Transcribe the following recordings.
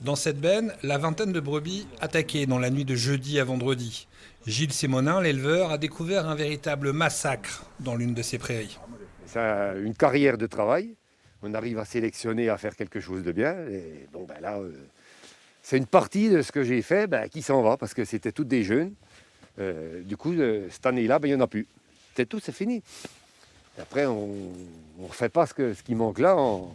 Dans cette benne, la vingtaine de brebis attaquées dans la nuit de jeudi à vendredi. Gilles Simonin, l'éleveur, a découvert un véritable massacre dans l'une de ses prairies. C'est une carrière de travail. On arrive à sélectionner, à faire quelque chose de bien. Et bon, là, c'est une partie de ce que j'ai fait qui s'en va parce que c'était toutes des jeunes. Du coup, cette année-là, il n'y en a plus. C'est tout, c'est fini. Et après, on ne refait pas ce qui manque là en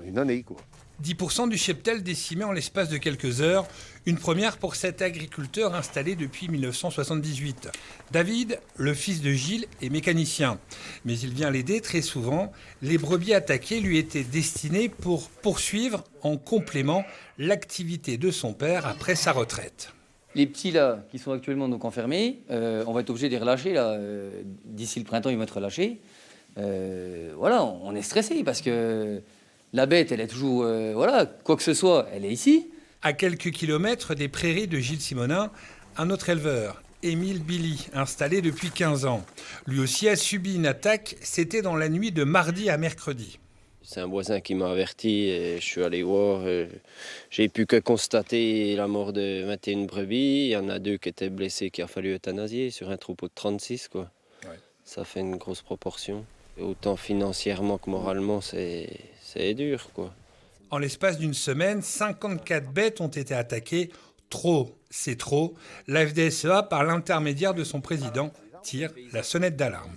une année, quoi. 10% du cheptel décimé en l'espace de quelques heures, une première pour cet agriculteur installé depuis 1978. David, le fils de Gilles, est mécanicien, mais il vient l'aider très souvent. Les brebis attaquées lui étaient destinées pour poursuivre en complément l'activité de son père après sa retraite. Les petits là, qui sont actuellement donc enfermés, on va être obligé de les relâcher là. D'ici le printemps, ils vont être relâchés. Voilà, on est stressé parce que la bête, elle est toujours, quoi que ce soit, elle est ici. À quelques kilomètres des prairies de Gilles Simonin, un autre éleveur, Émile Billy, installé depuis 15 ans. Lui aussi a subi une attaque, c'était dans la nuit de mardi à mercredi. C'est un voisin qui m'a averti et je suis allé voir. J'ai pu que constater la mort de 21 brebis. Il y en a 2 qui étaient blessés, qu'il a fallu euthanasier sur un troupeau de 36, quoi. Ouais. Ça fait une grosse proportion. Et autant financièrement que moralement, c'est dur, quoi. En l'espace d'une semaine, 54 bêtes ont été attaquées. Trop, c'est trop. La FDSEA, par l'intermédiaire de son président, tire la sonnette d'alarme.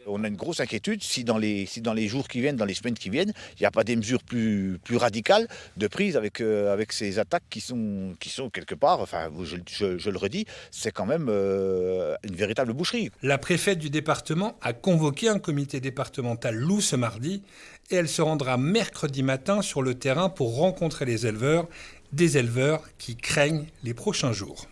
On a une grosse inquiétude si dans les jours qui viennent, dans les semaines qui viennent, il n'y a pas des mesures plus radicales de prise avec ces attaques qui sont quelque part, enfin je le redis, c'est quand même une véritable boucherie. La préfète du département a convoqué un comité départemental loup ce mardi et elle se rendra mercredi matin sur le terrain pour rencontrer les éleveurs, des éleveurs qui craignent les prochains jours.